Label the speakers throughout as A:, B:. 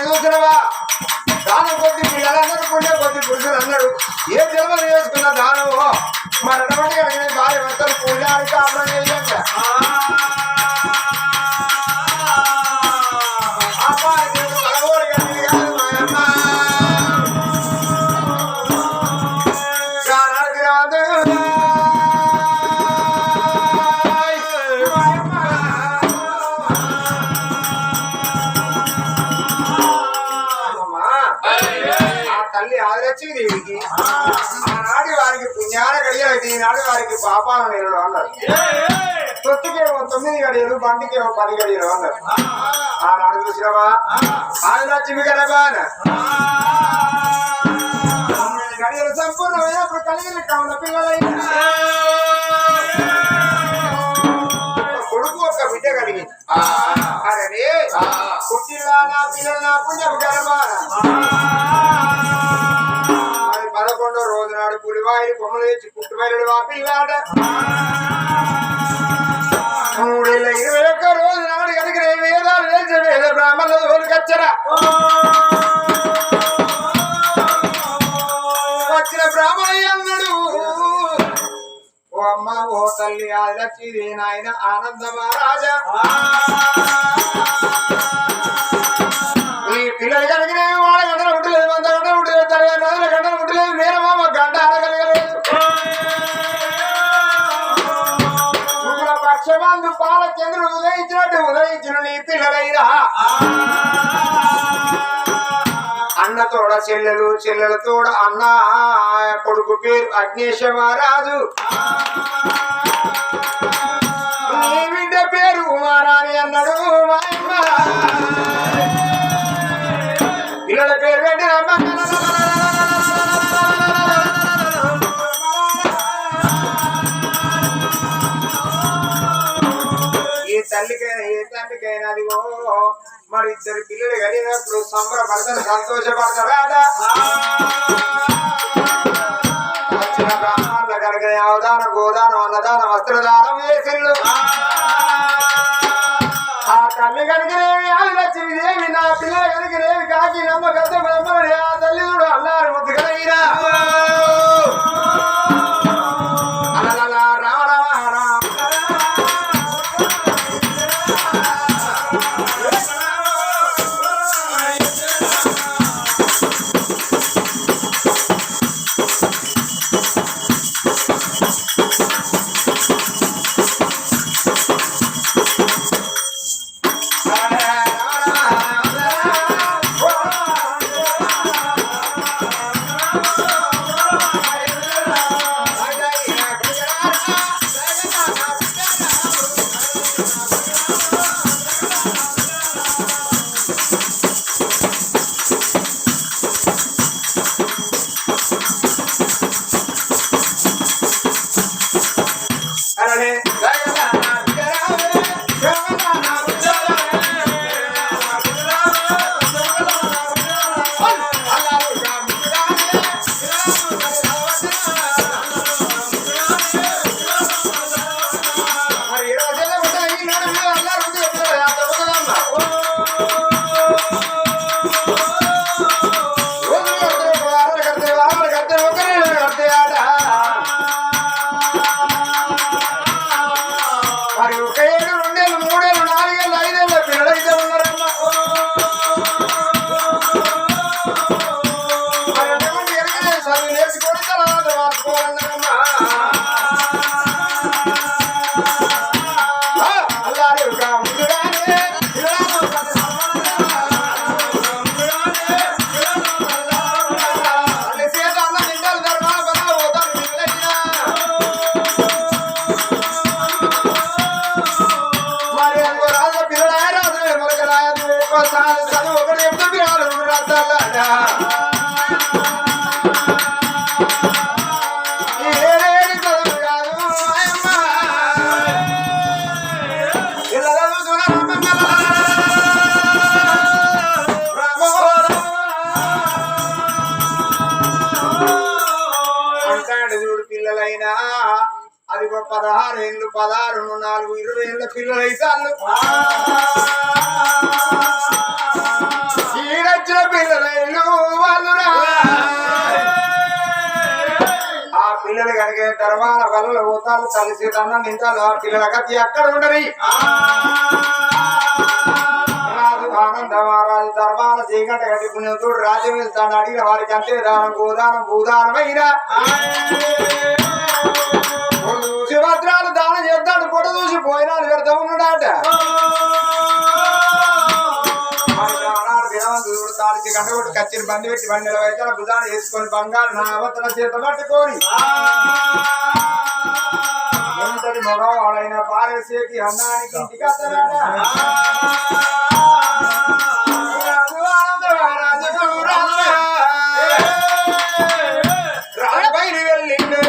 A: చూసినవా దానం కొద్ది పిల్లలందరూ పుణ్య కొద్ది పురుషులు అన్నాడు ఏ జన్మలు చేసుకున్న దానము మరణమని అడిగిన భార్య భర్తలు పుణ్యానికి కాపురం చేయండి దేవికి ఆనాటి వారికి పుణ్యాన గడియలు ఈనాడు వారికి పాపాల నేరుడు అన్నారు తొత్తికేమో 9 గడియలు బండికేమో 10 గడియలు అన్నారు ఆనాడు చూసినవా ఆదిలక్ష్మి గడబాన 9 గడియలు సంపూర్ణమైనప్పుడు కలిగిన కౌన పిల్లలైన కొడుకు ఒక బిడ్డ కలిగింది అరే పుట్టిల్లా నా పిల్లలు నా పుణ్యపు గడబాన 11వ రోజు నాడు పులివాయి కొమ్మలు తెచ్చి పుట్టుబయలు ఆ పిల్లాడ 321 రోజు నాడు కనుక వేదాలు వేసే వేద బ్రాహ్మణుల తోలుకొచ్చరా వచ్చిన బ్రాహ్మణయ్య అన్నాడు ఓ అమ్మ ఓ తల్లి ఆదిలక్ష్మి నాయన ఆనంద మహారాజా ఈ పిల్లలు కనుక వాళ్ళ గంటలు పుట్టలేదు 100 గంటలు పుట్టలేదు 30 గంటలు పుట్టలేదు మేనమామ గంట ఆడగలగలేదు పక్షబంధు పాల చంద్రుడు ఉదయించినట్టు ఉదయించిన నీ పిల్లలైనా అన్న తోడ చెల్లెలు చెల్లెల తోడ అన్న కొడుకు పేరు అగ్నేశ మహారాజు నీ బిడ్డ పేరు ఉమారాణి అన్నాడు మాయమ్మ పిల్లల పేరు పెట్టిన ఏ తల్లికైనా ఏ తండ్రికైనా అదిగో మరి 2 పిల్లలు కలిగినప్పుడు సంబరపడతారు సంతోషపడతారా వచ్చిన బ్రాహ్మణుల కనుక అవదాన గోదానం అన్నదాన వస్త్రదానం చేసిళ్ళు ఆ తల్లి కనుకనేవి ఆదిలక్ష్మీదేవి నా పిల్లలు కనుకనేవి కాకి నమ్మ గద్ద బ్రహ్మణి ఆ తల్లి కూడా అల్లారు ముద్దు కలిగినా పిల్లలైనా అది 16 ఏళ్ళు 16 4 20 ఏళ్ళ పిల్లలైతే పిల్లలు వాళ్ళురా ఆ పిల్లలు కనుక తర్వాత వల్ల పోతాలు కలిసి అన్న నింటాలు ఆ పిల్లల గతి అక్కడ ఉండని రాజు ఆనందమారాజు ధర్మాల చీకట గట్టి పుణ్యతుడు రాజ్యం వెళ్తాడు అడిగిన వారికి అంతే దానం గోదానం భూదానమైనా శివద్రాలు దానం చేస్తాడు పొడ చూసి పోయినాడు పెడతా ఉన్నాడట తాడికి గంటగొట్టు కచ్చిని బంది పెట్టి బండిలో అయితే భుజాన్ని వేసుకొని బంగారు నా అవతల చేత పట్టుకొని ఎంతటి మగవాడైన పారేసేటి అన్నానికి ఇంటికి వస్తాడట రాజు బయలు వెళ్ళిండు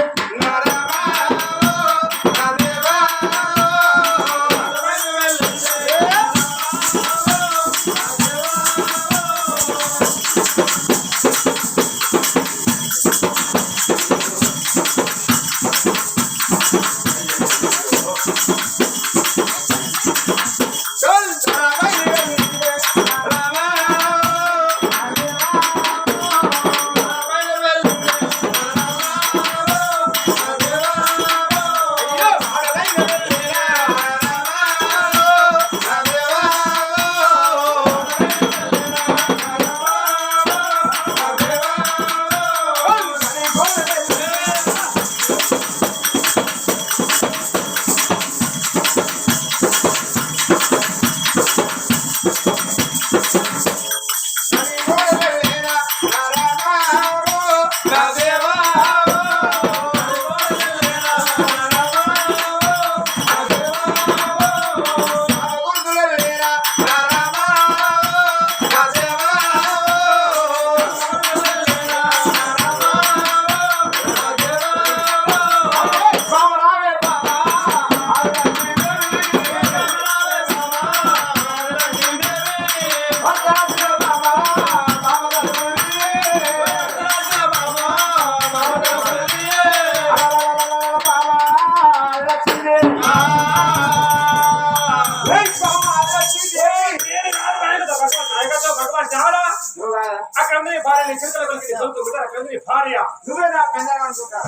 A: భార్య నువ్వే నా పెందలు అనుకుంటా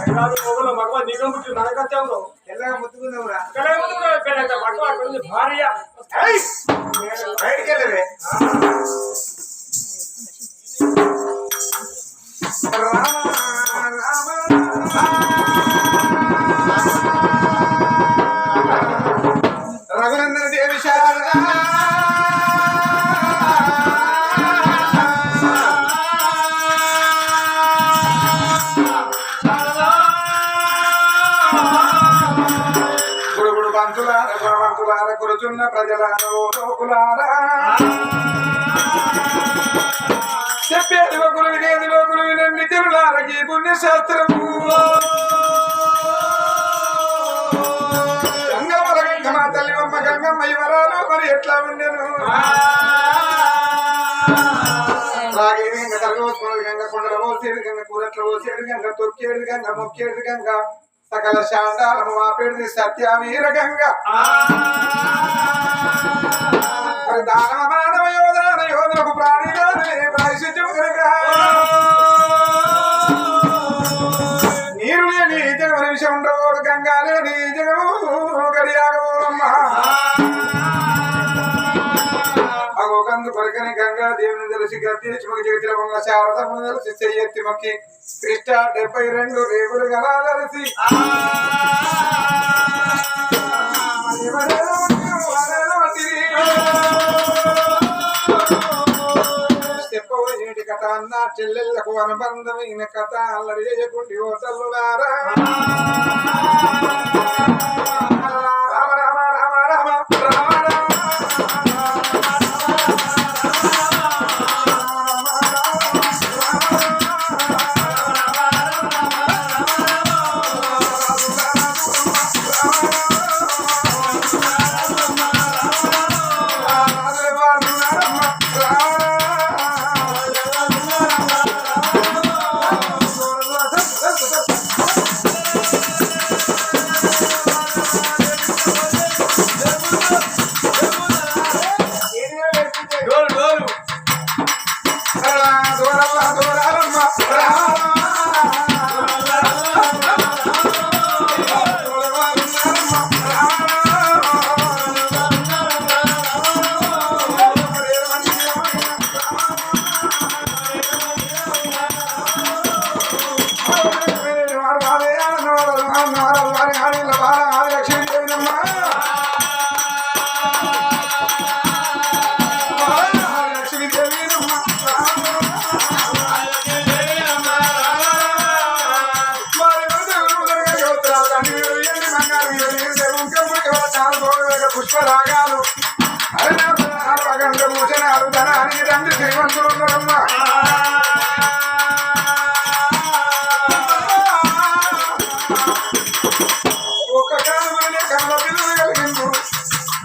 A: మగవా నీకం పుట్టి నాయకత్వంలో ఎల్లగా ముత్తుకున్నావురా భార్య బయటికి వెళ్ళవే రఘునందన దేవి శారదా కూర్చున్న ప్రజలారా చెప్పేది ఒకరు వినేది ఒకరు వినండి తిరులారకి పుణ్యశాస్త్రము గంగమ్మల గంగమ్మ తల్లివమ్మ గంగమ్మ వరాలు మరి ఎట్లా ఉండేను గంగ తరగవచ్చుకున్నది గంగ కొండల పోసేడు గంగ కూరట్ల పోసేడు గంగ తొక్కేడు గంగ మొక్కేడు గంగ సకల శాండాలము మాపేడిది సత్యమీర గంగ దాన మానవ యోధన యోధనకు ప్రాణిగానే ప్రాయశ్చిత్తం కనుక నీరు లేని జగమ నిమిషం ఉండవోడు గంగా లేని జగము గడియాగవోడమ్మా అగోకందు కొరకని గంగా దేవుని తెలిసి గర్తించుమకి జగతిల పొంగ శారదమును తెలిసి చెయ్యెత్తి మొక్కి కృష్ణ 72 రేగులు గలా తెలిసి చెప్పబోయేటి కథ అన్న చెల్లెళ్లకు అనుబంధమైన కథ అల్లరి చేయకుండి ఓ తల్లులారా రామ రామ రామ రామ రామ
B: Thank you.
A: ఆదిలక్ష్మి దేవినమ్మ ఆదిలక్ష్మి దేవినమ్మ పుష్పరాగాలు అరగంట భూషణాలు ధనానికి తండ్రి శ్రీమంతులు ఉన్నారమ్మా ఒక్క కాలమనే కళ్ళ పిల్లలు కలిగిండు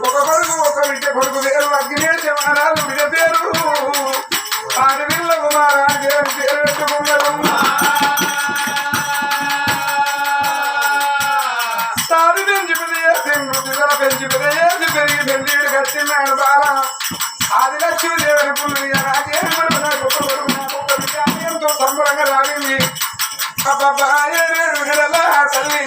A: ఒక కొడుకు ఒక బిడ్డ కొడుకు పేరు అగ్నేశ మహారాజు బిడ్డ పేరు ఆడపిల్ల కుమారాజు పేరు పెట్టుకున్నారమ్మా పెంచి పెరిగి పెళ్లిడు కట్టినాడు బాల ఆదిలక్ష్మి దేవుని పుల్లు నాకేం గొప్ప ఎంతో సంబరంగా రాగింది అబ్బాబా ఏడు నెలల తల్లి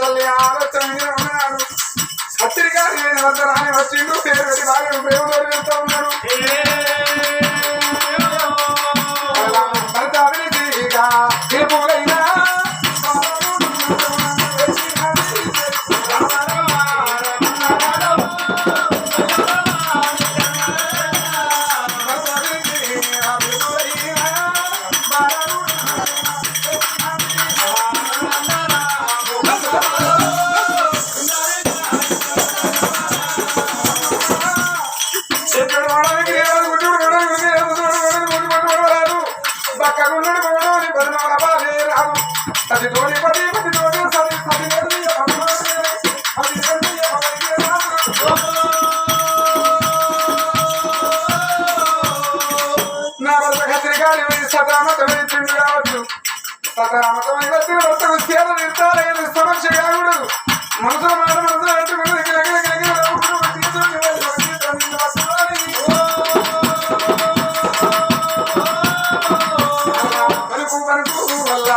A: తల్లి ఆలోచన ఉన్నాడు పత్రికారి వద్ద రాని వచ్చిండు పేరు పెట్టి బాగా ప్రేమతో వెళ్తా ఉన్నాడు సతామతమైన చిండు కావచ్చు సతామతమైన వచ్చిన భర్తకు సేవ నిర్ధారణ సమస్య కాకూడదు మనసులో మాట మనసులో పెట్టుకుని పలుకు పలుకు వల్ల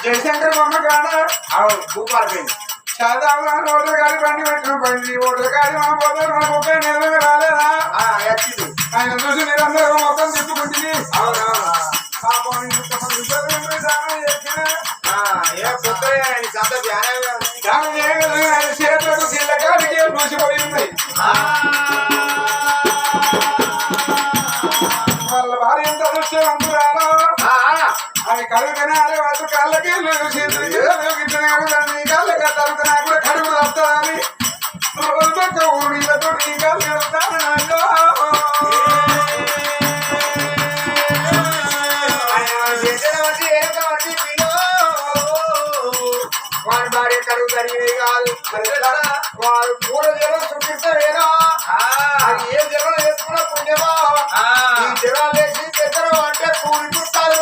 A: జయశంకర్ బొమ్మ కాడ భూపాలపోయింది చదువు ఓటర్ గాడి బండి పెట్టిన బండి ఓటర్ గాడి మన పోతే మన ముప్పై నెలలు రాలేదా వచ్చింది
B: ఆయన చూసి మీరందరూ మొత్తం చెప్పుకుంటుంది
A: అవునవును
B: పాపం
A: ఏ కొత్త చంద ధ్యానంగా
B: దాని ఆయన చేతులకు చిల్లకాడికి మూసిపోయి ఉన్నాయి వాళ్ళ భార్య ఎంత అదృష్టవంతురాలో అది కడుగుతనే అరే వాళ్ళు కాళ్ళకి దాన్ని కాళ్ళకి తలుగుతున్నా కూడా కడుగు వస్తాని రోజు పక్క ఊరిలతో నీ కాళ్ళు వెళ్తాను
A: వాడి భార్య కడుగు తరిగినవి కాదు వాడు పూల జలం చూపిస్తావేనా అది ఏ జలం వేసుకున్నా పుణ్యమా ఈ జలాలు వేసి పెద్దలు అంటే కూలి చుట్టాలు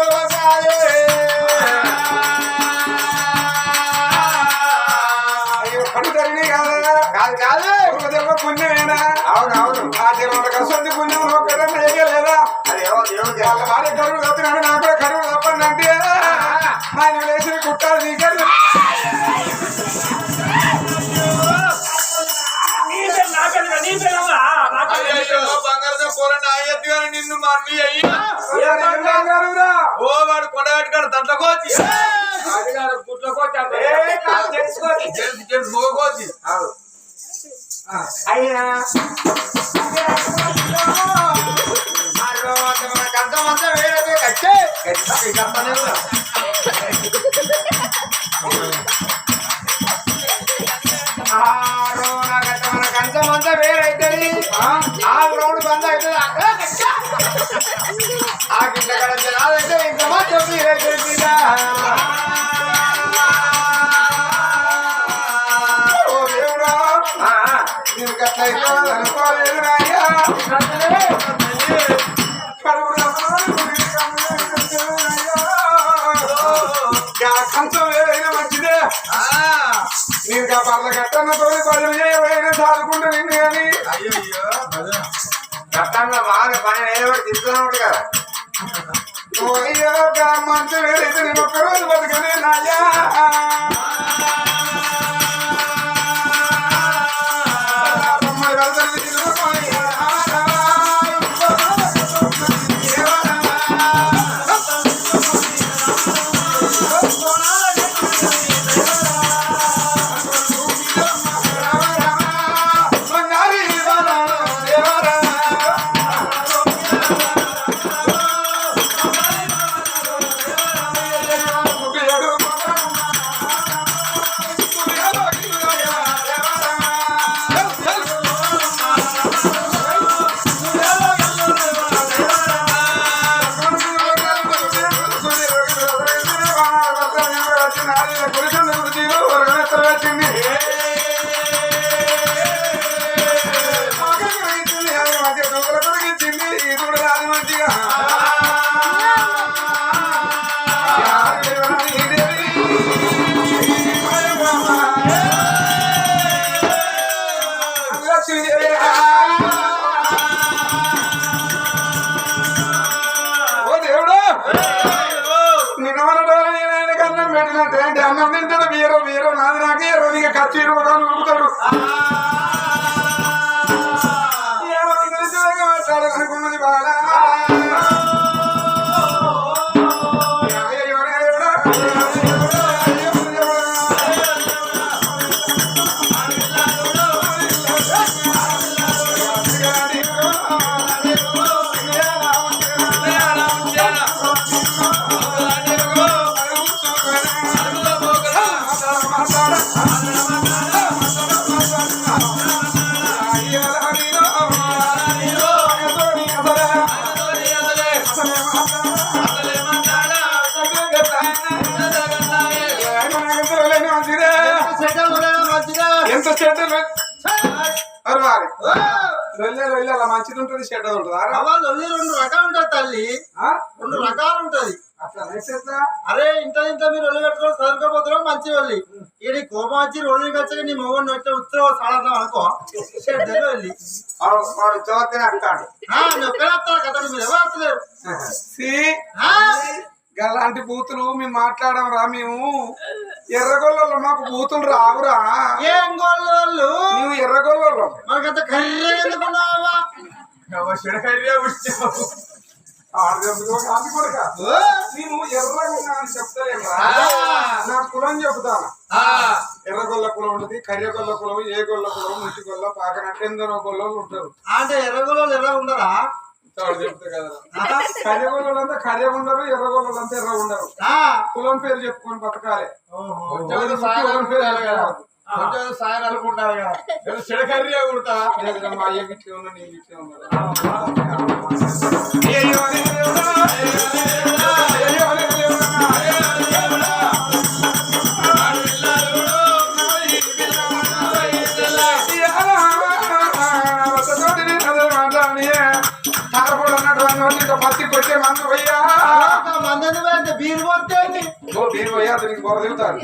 B: అయ్యో కడుగు తరిగినవి కాదా
A: కాదు కాదు
B: ఒక జన్మ పుణ్యమేనా
A: అవునవును
B: ఆ జన్మ కసంది పుణ్యం ఒక్కడన్నా వేయలేదా
A: అది ఎవరు
B: వాళ్ళ భార్య కడుగు తప్పినాడు నాకు కూడా కడుగు తప్పండి అంటే ఆయన లేచిన కుట్టాలు నీకెళ్ళి
C: నిన్ను మమ్మీ అయ్యా ఓ వాడు కొండగట్టుకాడు తట్లకోచి మోకోచి
A: అయ్యా కంచమంతా వేరే కట్టే మన కంచమంతా వేరైతుంది ఆ రౌండ్ బంద్ అవుతుంది అక్కడ ఆ గిట్ల కడ జనాలైతే ఇంకా మాత్రం వేరైతుంది
B: ఓ దేవుడా నేను గట్ల అనుకోలేదు నాయ్యా కంచం ఏదైనా మంచిదే నేను పర్ల గట్టన్నతో పదులు చేయమైనా చాలుకుంటూ నిన్ను కానీ
A: గతంలో బాగా పని ఏదో తిరుగుతున్నాడు కదా
B: అయ్యో మంచం ఏదైతే నేను ఒక్కరోజు బతుకనే నాయ్యా పెట్టినట్టు అన్నం తింటాడు వీరో వీరో నాది నాకే రోజుగా ఖర్చు ఉరుకుతాడు మాట్లాడాలనుకున్నది బాగా ఎంత చెడ్డ వెళ్ళాలి మంచిది ఉంటుంది చెడ్డది ఉంటుంది
C: రెండు రకాలు ఉంటుంది తల్లి రెండు రకాలు ఉంటది అరే ఇంత ఇంత మీరు ఒళ్ళు పెట్టుకొని చదువుకోపోతున్నాం మంచి వెళ్ళి ఇది కోపం వచ్చి రోజుకి వచ్చాక నీ మొగన్ వచ్చే ఉత్తరం సాడతాం అనుకో చెడ్డలు వెళ్ళి ఒక్కడే కదా మీరు ఎవరు వస్తలేరు
B: అలాంటి బూతులు మేము మాట్లాడమరా మేము ఎర్రగొల్లలో మాకు బూతులు రావురా
C: ఏం గోళ్ళు
B: నువ్వు ఎర్రగొల్లలో
C: మనకంత కర్రీ ఎందుకున్నావా
B: కాదు కొడుక నేను ఎర్రగా ఉన్నా అని చెప్తానేమరా నా కులం చెబుతాను. ఎర్రగొల్ల కులం ఉంటుంది, కర్యగొల్ల కులం, ఏ గొల్ల కులం, ముట్టి గొల్ల, పాకనట్టు ఎందరో గొల్లలు ఉంటారు.
C: అంటే ఎర్రగొల్లు ఎర్ర ఉండరా?
B: చెప్తా కదా, కర్యగొల్లంతా కర్య ఉండరు, ఎర్రగొల్లంతా ఎర్ర ఉండరు. కులం పేరు చెప్పుకొని బతకాలి.
C: సాయం అనుకుంటారు కదా, చెడకర్రీ కుడతా
B: మా అయ్య గిట్లే ఉన్నా, నీ గిట్లే ఉన్నారు. పత్తి కొట్టే మందు పోయా
C: మందని పోతే బీరు పోతే
B: బీరు పోయా అతనికి బొర దిగుతాను.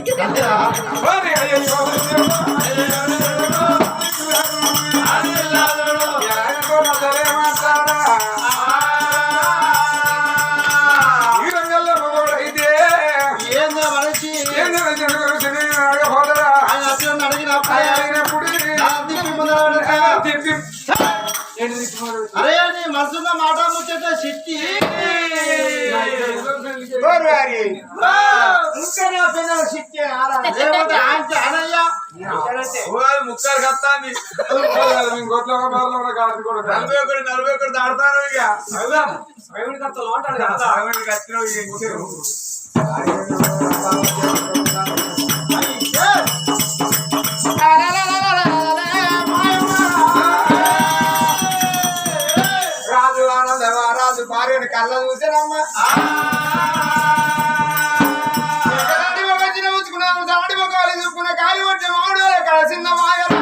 B: ఈ రంగంలో మగోడైతే
C: ఏందో మనిషి
B: పోతారా
C: ఆయన అట్లా అడిగినప్పుడు అరే నీ మనసున్న మాట ముచ్చట శక్తి
B: ముక్కలు కత్తాంది గొడ్ల కాదు కూడా 41 దాడతాను. ఇక
A: రాజు ఆనందమా రాజు భార్యను కళ్ళ చూసానమ్మా. ఉంచుకున్నాము దాడి మొక్కలు చూసుకున్న కాలి వచ్చి మామిడి కలిసింద మాయల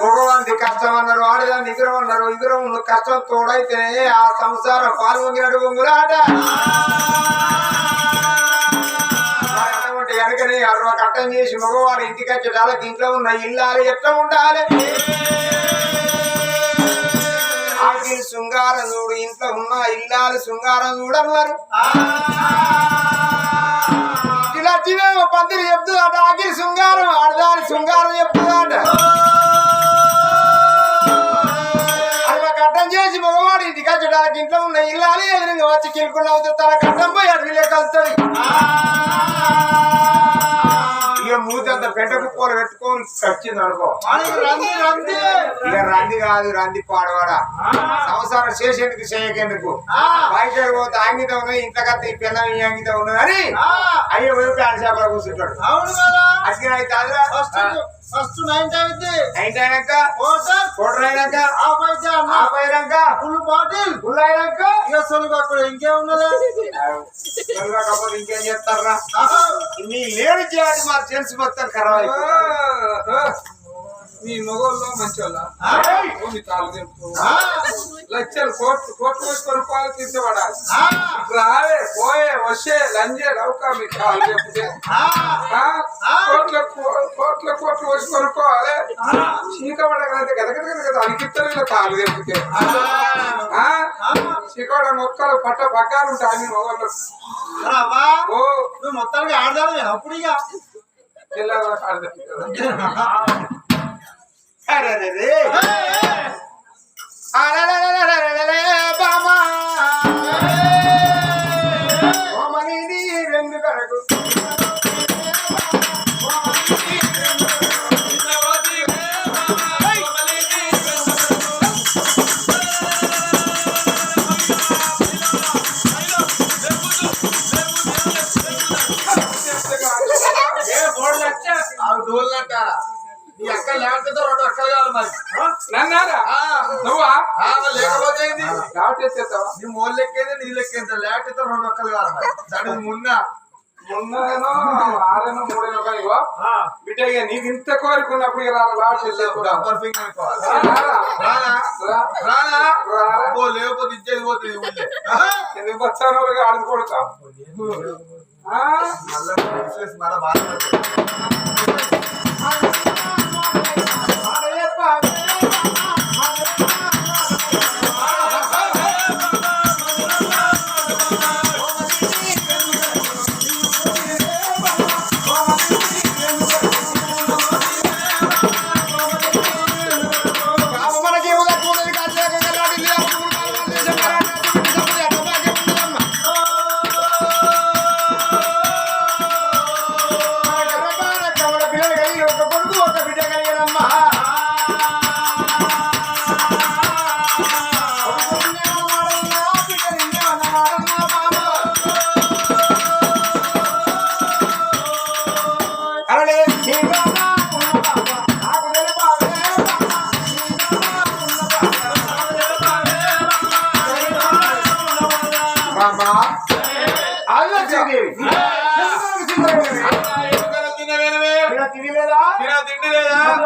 A: మగవాడి కష్టం అన్నారు, ఆడదాన్ని ఇగురం అన్నారు. ఇగురం కష్టం తోడైతేనే ఆ సంసారం పాల్గొంగినట్టు బొంగులాట. వెనకనే అరవ కట్టం చేసి మగవాడు ఇంటికి వచ్చేటాలకు ఇంట్లో ఉన్న ఇల్లాలు ఎట్లా ఉండాలి? ఆఖరి శృంగారం చూడు, ఇంట్లో ఉన్న ఇల్లాలు శృంగారం చూడన్నారు. ఇలా చిన్న పందిరి చెప్తుందట, ఆఖరి శృంగారం ఆడదాని శృంగారం చెప్తుందట. అరవ కట్టం చేసి మగవాడు ఇంటికి వచ్చేటాలకు ఇంట్లో ఉన్న ఇల్లాలు ఎదురుగా వచ్చి కిలుకుండా అవుతుంది. తన కట్టం పోయి అడవిలో కలుస్తుంది. ఇక మూతి అంత పెంట కుప్పలు పెట్టుకొని వచ్చింది అనుకో. ఇక రంది కాదు, రంది పాడవాడా. సంసారం చేసేందుకు చేయకెందుకు బయట పోతే ఆంగిత ఉన్నది, ఇంతకత్త ఈ పిల్ల ఆంగిత ఉన్నది అని అయ్యో పోయి ప్యాంట్ షాపులో కూర్చుంటాడు. అట్లా అయితే
C: ఫస్ట్ నైట్ అయితే
A: నైట్ అయినాక కోటర్ అయినాక ఆఫ్ అయినాక
C: ఫుల్ బాటిల్
A: ఫుల్ అయినాక
C: ఇక సొలుగా ఇంకేమున్నదా?
A: కాకపోతే ఇంకేం చేస్తారా? నీ లేని చేయాలి మా తెలుసు మొత్తం ఖరాబ్ అయిపోతుంది.
B: మీ మొగోళ్ళు మంచోళ్ళ లక్షలు కోట్లు వేసుకొని పాలు తీర్చబడాలి. రావే పోయే వచ్చే లంజే లౌక మీ కాలు చెప్తే కోట్లు వచ్చి కొనుక్కోవాలి. చీకబడగలిగితే గదగద అనికిత్తలు కాలు చెప్తే చీకడ మొక్కలు పట్ట పక్కాలు ఉంటాయి మీ మొగోళ్ళు.
C: మొత్తానికి ఆడదాడు అప్పుడు ఇక
B: తెల్లగా కాలు చెప్తారు.
A: రెండు కరకు
C: నీ అక్క లేకపోతే 2 అక్కలు కావాలి మరి.
B: నన్నారా నువ్వా
C: లేకపోతే
B: లేకపోతే
C: నీ మోళ్ళు లెక్కేది నీ లెక్కేంత లేకపోతే 2 అక్కలు కావాలి మరి. దానికి
B: మొన్ననో 6 3 కలిగో బిడ్డగా నీకు ఇంత కోరుకున్నప్పుడు
C: లేకపోతే ఇచ్చేది పోతుంది.
B: ఎందుకు వచ్చాను ఆడుకోడుతా
C: మళ్ళా బాధ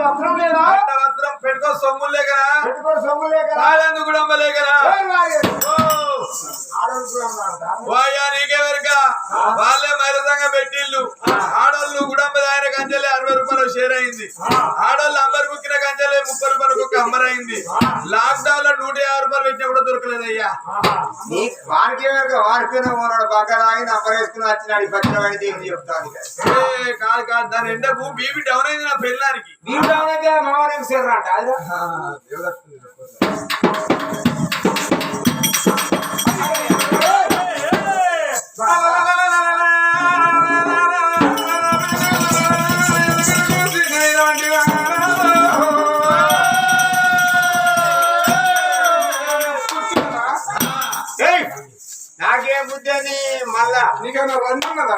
A: వస్త్రం లేదా
B: పట్ట వస్త్రం పెట్టుకో సొమ్ములు లేకనా
A: పెట్టుకోడు సొమ్ము లేక
B: తాళందు కూడా అమ్మలేకనా
A: ఆడవాళ్ళు కూడా ఉన్నారు
B: వాయా నీకెవరిక వాళ్ళే మైరసంగా పెట్టిళ్ళు ఆడోళ్ళు గుడంబ ఆయన కంచెలే 60 రూపాయలు షేర్ అయింది ఆడోళ్ళు అంబర్ బుక్కిన కంచెలే 30 రూపాయలకు ఒక అమ్మర్ అయింది లాక్ డౌన్ లో 150 రూపాయలు పెట్టినా కూడా దొరకలేదయ్యా
A: వారికి వారిపోయిన పోరాడు బాగా తాగి నంబర్ వేసుకుని వచ్చినాడు ఈ పచ్చిన వాడి దేవుడు చెప్తాను
B: కాదు కాదు దాని ఎండకు బీపీ డౌన్ అయింది నా పెళ్ళానికి
A: దీంట్లో మామూలు సేర్రంట అది నాకేం బుద్ధి అని మళ్ళా
B: నీకన్నా రన్ ఉన్నదా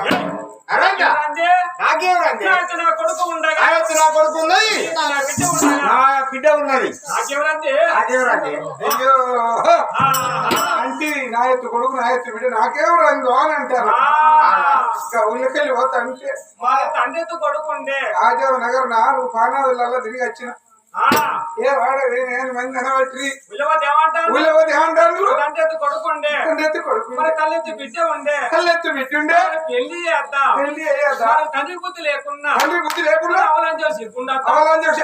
A: అరంగా నాకేం రండి
C: నా కొడుకు ఉండగా
A: నా కొడుకు ఉన్నది
C: నా బిడ్డ ఉండగా
A: నా బిడ్డ ఉన్నది
C: నాకెవరంటే
A: నాకేం రండి
B: అయ్యో అంటే నా ఎత్తు కొడుకు నా ఎత్తు బిడ్డ నాకేం రంగు అని అంటారు ఊళ్ళకెళ్ళి పోతా అంటే
C: మా తండ్రితో కొడుకుండే
B: ఆజాబ్ నగర్ 4 పానాదులలో తిరిగి వచ్చిన ఏ వాడవే నేను మంది అనబట్టి
C: విలువది ఏమంటారు
B: ఊళ్ళవది ఏమంటారు
C: తండ్రితో కొడుకుండే
B: ఎత్తు కొడుకు
C: మరి కళ్ళెత్తి బిడ్డ ఉండే
B: కళ్ళెత్తు బిడ్డుండే
C: పెళ్లి చేద్దాం
B: పెళ్లి అయ్యేదా
C: మరి తండ్రి బుద్ధి లేకున్నా
B: తల్లి బుద్ధి లేకుండా
C: అవలం చేసి గుండా
B: అవలాంటి చేసి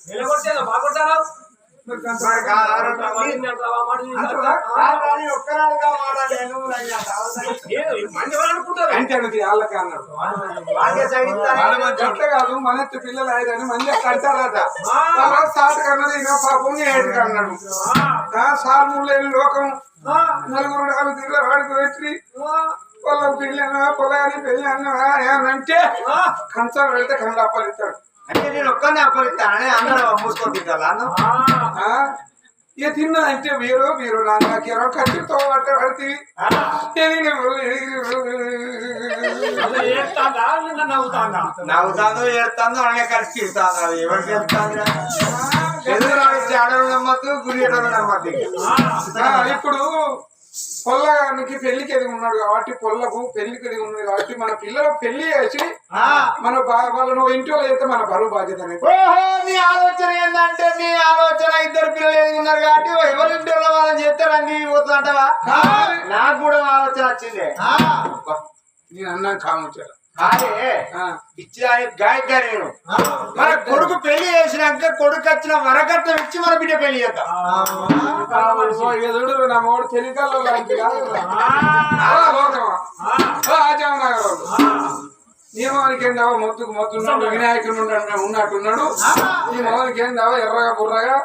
C: నిలబొట్టేదా బాగుంటారా
A: ఒక్కరాలుగా వాడాలి
C: అనుకుంటారు
B: అంటే అది వాళ్ళకే అన్నాడు గట్ల కాదు మనెత్తు పిల్లలు అయ్యారని మంది అంటారట సాటు కన్నది ఇక పాపం ఏడుకు అన్నాడు సార్మూలేని లోకం 4 నాలుగు తిరిగి వాడికి పెట్టి పొలం పెళ్ళినా పొలాన్ని పెళ్ళి అన్నా ఏమనంటే కంచాలు పెడితే కళ్ళు అప్పలిస్తాడు
A: అంటే నేను ఒక్కనే అప్పగిస్తానని అందరూ మూసుకొని తింటాను
B: ఇక తిన్నదంటే మీరు నాకేమో ఖర్చుతో పడితే
A: నవ్వుతాను ఏడుతాను అలాగే కలిసి తింటాను అది ఎవరికి వెళ్తాను ఎదురు ఆడలు నమ్మద్దు గురియటలు నమ్మద్దు
B: ఇప్పుడు పొల్లగానికి పెళ్లికి ఎదిగి ఉన్నాడు కాబట్టి పొల్లకు పెళ్లికి ఎదిగి ఉన్నది కాబట్టి మన పిల్లలు పెళ్లి చేసి మన వాళ్ళను ఇంట్లో అయితే మన బరువు బాధ్యత అనేది.
A: ఓహో నీ ఆలోచన ఏంటంటే నీ ఆలోచన ఇద్దరు పిల్లలు ఎదిగి ఉన్నారు కాబట్టి ఎవరింటి వాళ్ళని చేస్తే రండి పోతుందంటావా నాకు కూడా ఆలోచన వచ్చింది
B: నేను అన్నాను కాముచ్చాడు
A: అదే ఇచ్చిన గాయక నేను మన కొడుకు పెళ్లి చేసినాక కొడుకు వచ్చిన వరకట్నం ఇచ్చి మన బిడ్డ పెళ్లి చేద్దాం
B: ఎదుడు నా మూడు తెలికల్లో నియమానికి ఏం దావా మొత్తుకు మొత్తున్నాడు వినాయకుడు ఉన్నట్టున్నాడు ఈ మొదలకి ఏం దావా ఎర్రగా బుర్రగా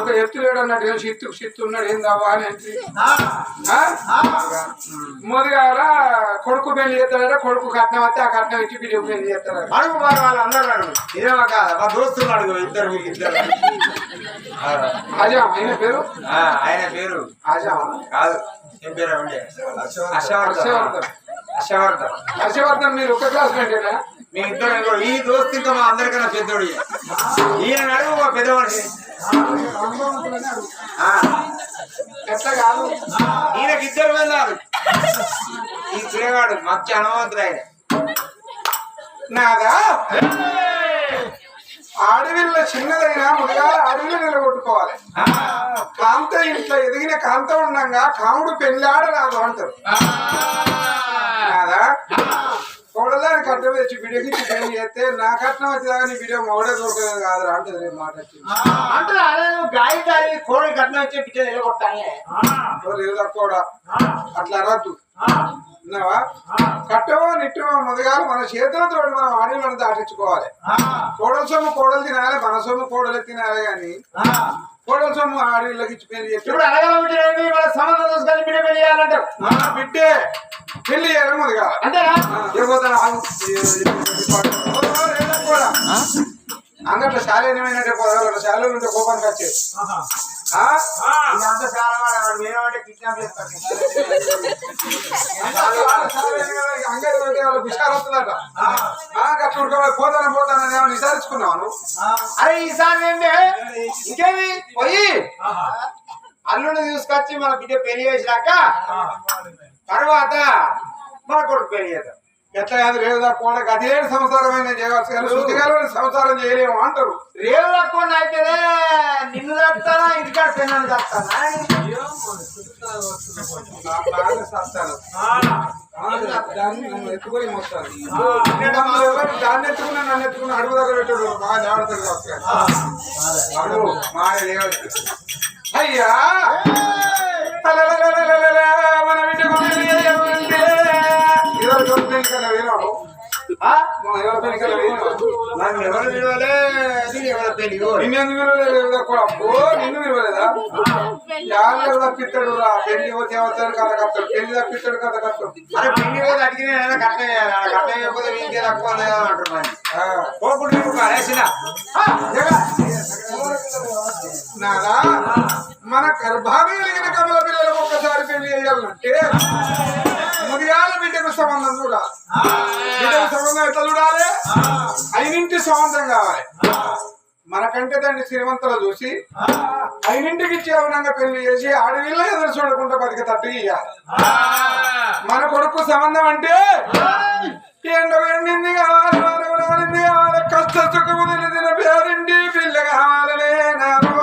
B: ఒక ఎత్తులేడు అన్నట్టు చిత్తు ఉన్నాడు ఏం దావా అని అంటే మొదగాల కొడుకు పెళ్లి చేస్తాడట కొడుకు కట్నం వస్తే ఆ కట్నం ఇచ్చి బిడ్డ పెళ్లి చేస్తాడు
A: అడుగు మరి వాళ్ళు అందరూ ఇదేమో కాదు మా దోస్తున్నాడు ఇద్దరు
B: అజా ఆయన పేరు
A: ఆయన పేరు
B: అజా
A: కాదు ఏం పేరు ఉండే
B: హర్షవర్ధన్ మీరు ఒక క్లాస్ పెట్టేనా
A: మీ ఇద్దరు ఈ దోస్తు ఇంకా మా అందరికన్నా పెద్దోడు ఈయన అడుగు మా పెద్ద మనిషి
B: ఎట్లా కాదు
A: ఈయనకి ఇద్దరు వెళ్ళారు ఈ పిల్లగాడు మంచి అనుభవంతుడు ఆయన
B: నాదా అడవిలో చిన్నదైనా ముందుగా అడవిలో నిలబొట్టుకోవాలి కాంత ఇంట్లో ఎదిగిన కాంత ఉండగా కాముడు పెళ్ళాడరాదు అంటారు కాదా కోడలాని కట్టం తెచ్చి బిడ్డకి పెళ్లి చేస్తే నా కట్నం వచ్చేదాకా నీ బిడ్డ మొగడే దొరకలేదు కాదురా అంటే రేపు మాట
A: అంటే అదే గాయ కోడి కట్నం వచ్చే పిచ్చ నిలబొట్టానే
B: కూడా అట్లా అనద్దు విన్నావా కట్టమో నిట్టమో మొదగాలు మన చేతులతో మనం ఆడి మనం దాటించుకోవాలి కోడల సొమ్ము కోడలు తినాలి మన సొమ్ము కోడలు తినాలి కానీ కోడల సొమ్ము ఆడవిళ్ళకి ఇచ్చి పెళ్లి చేస్తే
A: ఇప్పుడు అడగల సంబంధం చూసుకొని బిడ్డ పెళ్లి చేయాలంటారు
B: బిడ్డే పెళ్లి చేయాలి మొదగాల
A: అంతేనా
B: కూడా అంగట్లో శాల ఏమైనా పోదాం శాలలో ఉంటే కోపానికి వచ్చేది
A: ఇదంతా చాలా వేరే కిడ్నాప్ చేస్తారు
B: అంగడి పెట్టి వాళ్ళకి విషయాలు వస్తుందట పోతానని ఏమైనా విచారించుకున్నాను
A: అరే ఈసారి ఏంటే ఇంకేమి పోయి అల్లుని తీసుకొచ్చి మన బిడ్డ పెళ్లి చేసినాక తర్వాత మన కొడుకు పెళ్లి చేద్దాం.
B: ఎట్లా కాదు రేవుదా కూడా గదిలేని సంసారమైన చేయవచ్చు కానీ శుద్ధిగాలు సంసారం చేయలేము అంటారు.
A: రేవు తక్కువ అయితేనే నిన్ను తప్పుతానా ఇంటికాడ పెన్నాను తప్పుతానా
B: దాన్ని నన్ను ఎత్తుకొని మొత్తాను దాన్ని ఎత్తుకున్నా నన్ను ఎత్తుకున్న అడుగు దగ్గర పెట్టాడు బాగా జాగ్రత్తగా అడుగు మాయ లేవచ్చు. అయ్యా మన బిడ్డ ఎవరి పెళ్లికల
A: నన్ను ఎవరు విలువలే ఎవరి పెళ్లి
B: నిన్నెందుకు విలువలేదు అప్పు నిన్ను విలువలేదా యాళ్ళు తప్పిస్తాడు రా పెళ్లి పోతే అవుతాడు కథ కప్తాడు పెళ్లి తప్పిస్తాడు కథ కప్తాడు.
A: అరే పెళ్లి పోతే అడిగిన కట్టకపోతే ఇంకే తక్కువ అంటున్నాను పోకుండా
B: నాదా మన గర్భాన్ని కలిగిన కమల పిల్లలకు ఒక్కసారి పెళ్లి చేయాలంటే ముదియాల బిడ్డకు సంబంధం చూడాలి. బిడ్డకు సంబంధం ఎట్లా చూడాలి? అయినింటి సంబంధం కావాలి. మనకంటే దాన్ని శ్రీమంతులు చూసి అయినింటికి ఇచ్చే విధంగా పెళ్లి చేసి ఆడవిల్ల ఎదురు చూడకుండా బతికి తట్టు ఇయ్యాలి. మన కొడుకు సంబంధం అంటే ఎండ ఎండింది కావాలి వారింది కావాలి కష్ట సుఖము తెలిసిన పేరింటి పిల్ల కావాలనే నాకు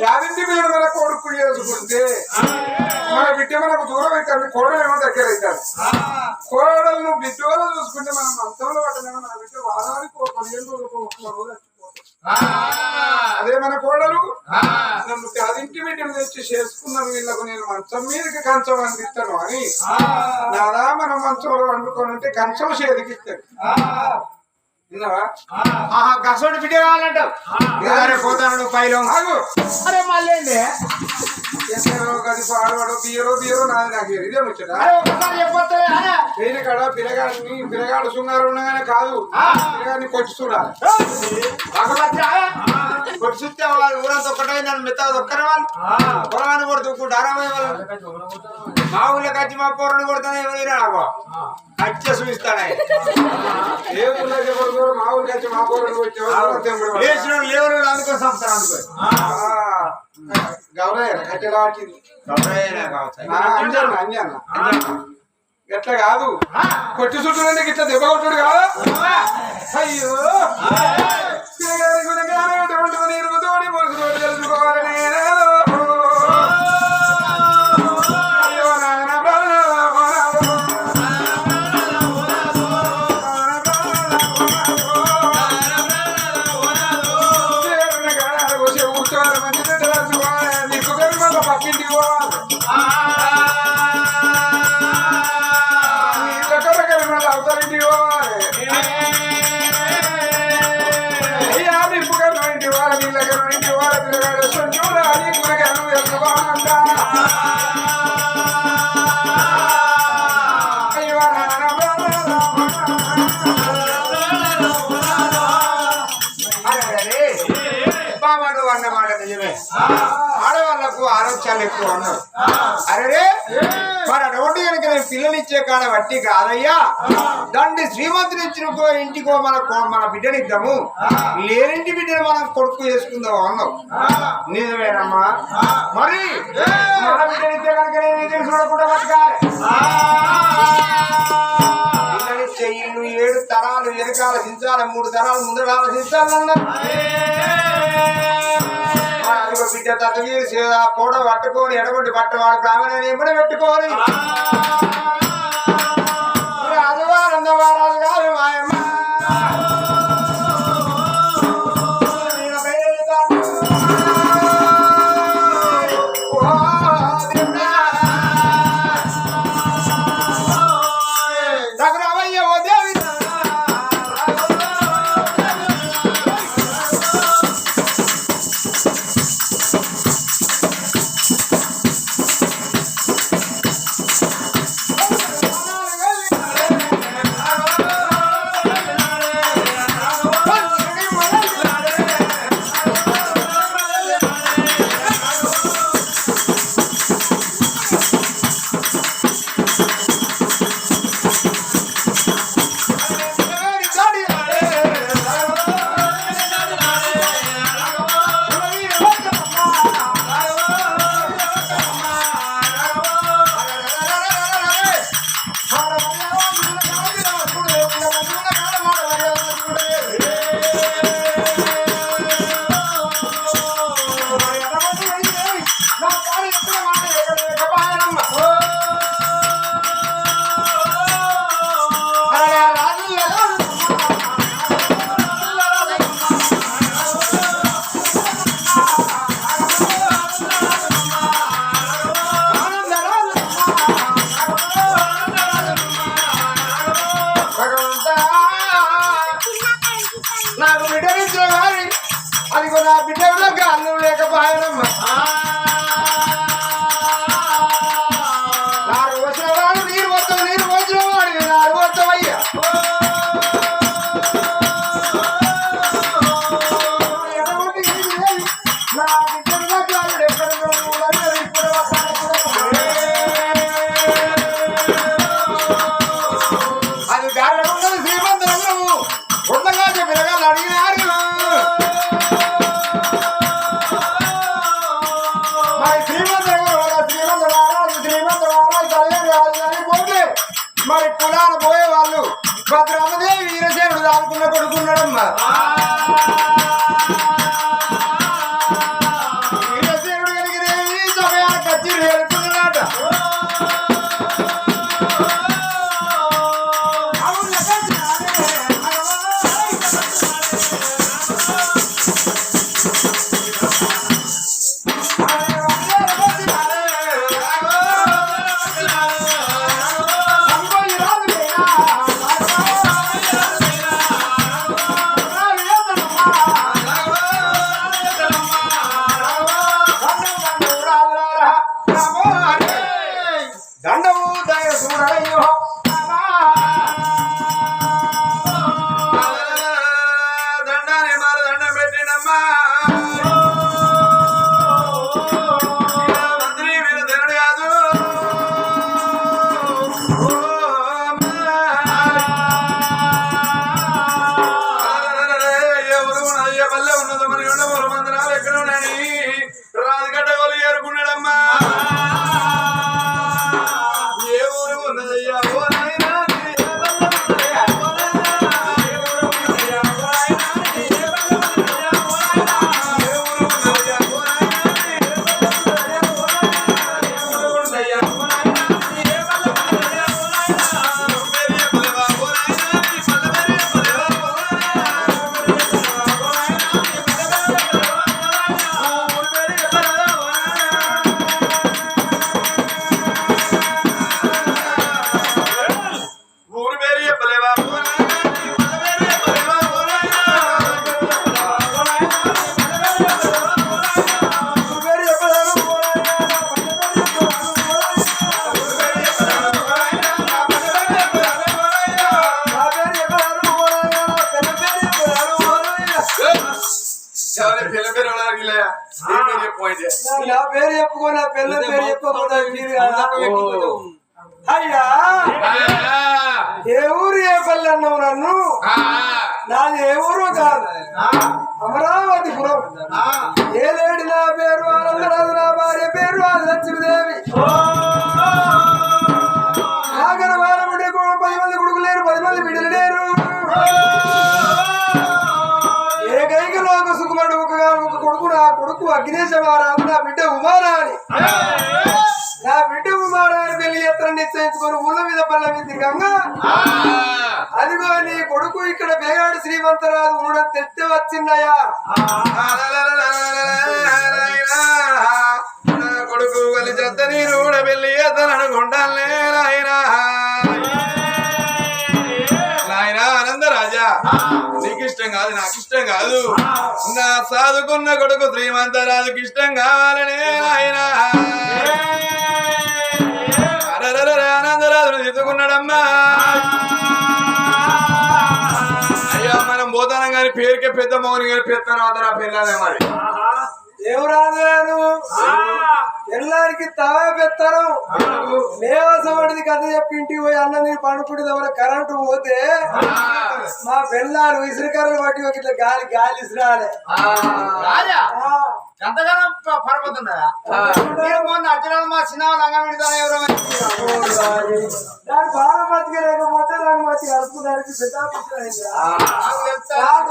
B: యాదింటి మీద మన కొడుకు చేసుకుంటే మన బిడ్డ మనకు దూరం అవుతాడు కోడలేమో దగ్గర అవుతాడు. కోడలను బిడ్డలో చూసుకుంటే మనం మంచంలో పట్టలేమో మన బిడ్డ వారానికి 15 రోజులకు 1 రోజు అదే మన కోడలు నన్ను అదింటి బిడ్డను తెచ్చి చేసుకున్నాను వీళ్ళకు నేను మంచం మీదకి కంచం అందిస్తాను అని నాదా మనం మంచంలో వండుకొని ఉంటే కంచం చేతికిస్తాడు. విన్నావా?
A: గసోడి బిడ్డ కావాలంటావు పోతాడు పైలో అరే మళ్ళీ
B: గది పాడవాడు బియ్యరో నాది నాకు ఇదే ముచ్చట దేని కాడ పిల్లగాడు శృంగారు ఉండగానే కాదు పిల్లగాడిని కొట్టి చూడాలి.
A: కొట్టి చూస్తే వాళ్ళు ఊరంతా ఒక్కటే నన్ను మెత్త ఒక్కరే వాళ్ళు పొలాన్ని కొడుతూ డారామయ్య వాళ్ళు మా ఊళ్ళో కచ్చి మా పొరని కొడుతానే నాకు కచ్చి చూపిస్తాడు
B: ఏ ఊళ్ళో కొడుతారు మా ఊరికి వచ్చి మా పొరని
A: లేచిన లేవరు అందుకో సంస్థ అందుకో
B: గౌరయ్య కట్టెలా అంజన్న ఎట్లా కాదు కొట్టి చుట్టూ ఇట్లా దెబ్బ కొట్టుడు కాదు. అయ్యో నీరుతోడి పొరుసుతోటి తెలుసుకోవాలి నేను అయ్యో నాయన కూర్చోవాలి మంచిగా తెలుసుకోవాలి నీకు మళ్ళీ పక్కింటికి పోవాలి అవతలింటికి పోవాలి అయ్యా నిప్పుగా ఇంటి వాళ్ళ నీళ్ళగా ఇంటి వాళ్ళ పిల్లగాడు చూడాలి కూరగాయలు తెలుసుకోవాలంట. అయ్యో
A: బాబాడు అన్నమాట నిజమే ఆడవాళ్లకు ఆరోగ్యాలు ఎక్కువ అన్నారు. అరే మరి అటువంటి కనుక నేను పిల్లలు ఇచ్చే కాడ వట్టి కాదయ్యా దండి శ్రీమంతుని ఇచ్చిన ఇంటికో మన బిడ్డనిద్దాము లేనింటి బిడ్డను మనం కొడుకు చేసుకుందాం అన్నావు. నిజమేనమ్మా మరి మన బిడ్డనిచ్చే కనుక నేను ఇది చూడకుండా బతకాలి. పిల్లనిచ్చే ఇల్లు 7 తరాలు వెనకాల సించాలి 3 తరాలు ముందర ఆలోచించాలన్నా బిడ్డ తగ్గ పూట పట్టుకొని ఎడగొట్టి పట్టవాడు కామని ఎప్పుడు పెట్టుకోని రాజువారు వారాలు కాదు మాయమ్మ రఘురామయ్య ఓ దేవి మరి కులాన పోయే వాళ్ళు భద్రామదేవి వీరసేనుడు దాడుకున్న కొడుకున్నాడమ్మా. వీరసేనుడు కలిగిన ఈ సమయానికి వచ్చి వేడుకున్నాడట. దండము దయ చూడయ్యో దండాన్ని మారు దండం పెట్టినమ్మా. మంత్రి వీరు ధనుడు కాదు. ఏ పల్లె ఉన్నదో మరి ఉండమూరు మందిరాలు ఎక్కడ ఉన్నాయని రాజగడ్డ వాళ్ళు ఏరుకున్నాడమ్మా. ఏ ఊరు ఉన్నదయ్యా ఓ నాయనా
B: నా పేరు చెప్పుకో నా పిల్ల పేరు చెప్పుకోకుండా అయ్యా ఏ ఊరు ఏ పల్లె అన్నావు నన్ను? నాది ఏ ఊరు కాదు అమరావతిపురం. ఏ లేడి నా పేరు ఆనందరాజు, నా భార్య పేరు లక్ష్మీదేవి. నాగర వారముడే 10 మంది కొడుకు లేరు, 10 మంది బిడ్డలు లేరు. ఏ గైకలో ఒక సుకుమారుడు ఒక కొడుకు, నా కొడుకు అగ్నేశమారాజు, నా బిడ్డ ఉమారాణి. నా బిడ్డ ఉమారాణి పెళ్లి ఎత్తరం నిశ్చయించుకొని ఊళ్ళ మీద పళ్ళ మీద గంగా అదిగో నీ కొడుకు ఇక్కడ బేగాడు శ్రీమంతరాజు కూడా తెచ్చి వచ్చిందయ్యా.
A: కొడుకు వెళ్ళి చెత్త నీరు కూడా పెళ్లి ఎత్తను అనుకుంటానులే నాయనా. నాయనా ఆనందరాజా, నీకు ఇష్టం కాదు, నాకు ఇష్టం కాదు. నా సాధుకున్న కొడుకు శ్రీమంతరాజుకి ఇష్టం కావాలనే నాయనా. ఆనందరాజును తీసుకున్నాడమ్మా. అయ్యా మనం పోతానం కానీ పేరుకే పెద్ద మౌని గారి పెత్తనం అందరూ పిల్లలే మరి.
B: దేవురాజు ఎల్లారికి తవా పెత్తనం మేవాసపడిది కథ చెప్పి ఇంటికి పోయి అన్న నేను పండుకుంటే ఎవరు కరెంటు పోతే మా పిల్లలు ఇసురుకర్రలు పట్టి ఒక ఇట్లా గాలి గాలి ఇసురాలే.
C: ఎంతగానో పడిపోతున్నారా? మా చిన్న లంగా పెడతాను ఎవరో
B: దాని బాగా మత్తిగా లేకపోతే దాన్ని మత్తి కలుపుకోవడానికి పెద్ద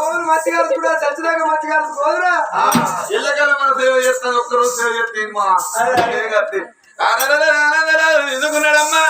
B: రోజులు మత్తి కలుపుకుంటా చచ్చినాక మత్తి కలుపుకోదురా.
A: ఇళ్ళకల్లా మన సేవ చేస్తాను, ఒక్కరోజు సేవ చేస్తాను మా ఎందుకున్నాడమ్మా.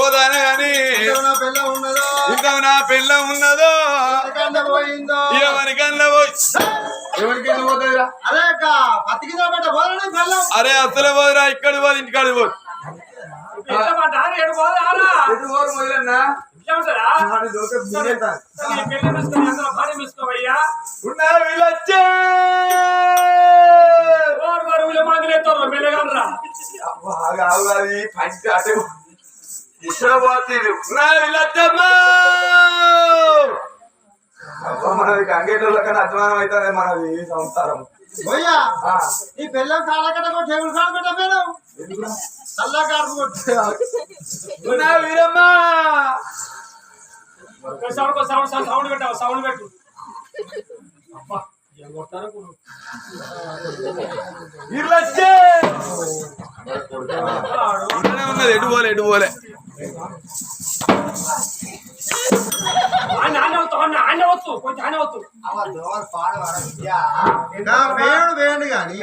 D: పోతానే గాని
C: నా పిల్ల ఉన్నదో
D: ఇంకా నా పిల్ల ఉన్నదో
C: ఎక్కడికన్నా పోయిందో
D: ఎవరికన్నా పోయి ఎవరికైనా పోతుందిరా
C: అరే బతికిందా బట్ట పోలే పిల్లం
D: అరే అసలు పోదురా ఇక్కడ పోదు ఇంటికాడ పోదు మొదలన్నా వీళ్ళొచ్చే పంచి అటు వీళ్ళొచ్చమ్మా మనది గంగేటోళ్ళ కన్నా అధ్వానం అవుతుంది మనది సంసారం
C: పోయా ఈ పిల్లం కాలకట్ట టేబుల్ కాడ పెట్ట పిల్లం చల్లా కాడు
D: వీరమ్మా
E: సౌండ్ పెట్టావు సౌండ్ పెట్టు
D: వీళ్ళొచ్చే ఉన్నది ఎటు పోలే
E: ఆనవచ్చు కొంచెం ఆనవచ్చు
C: నా పేరు వేయండి కానీ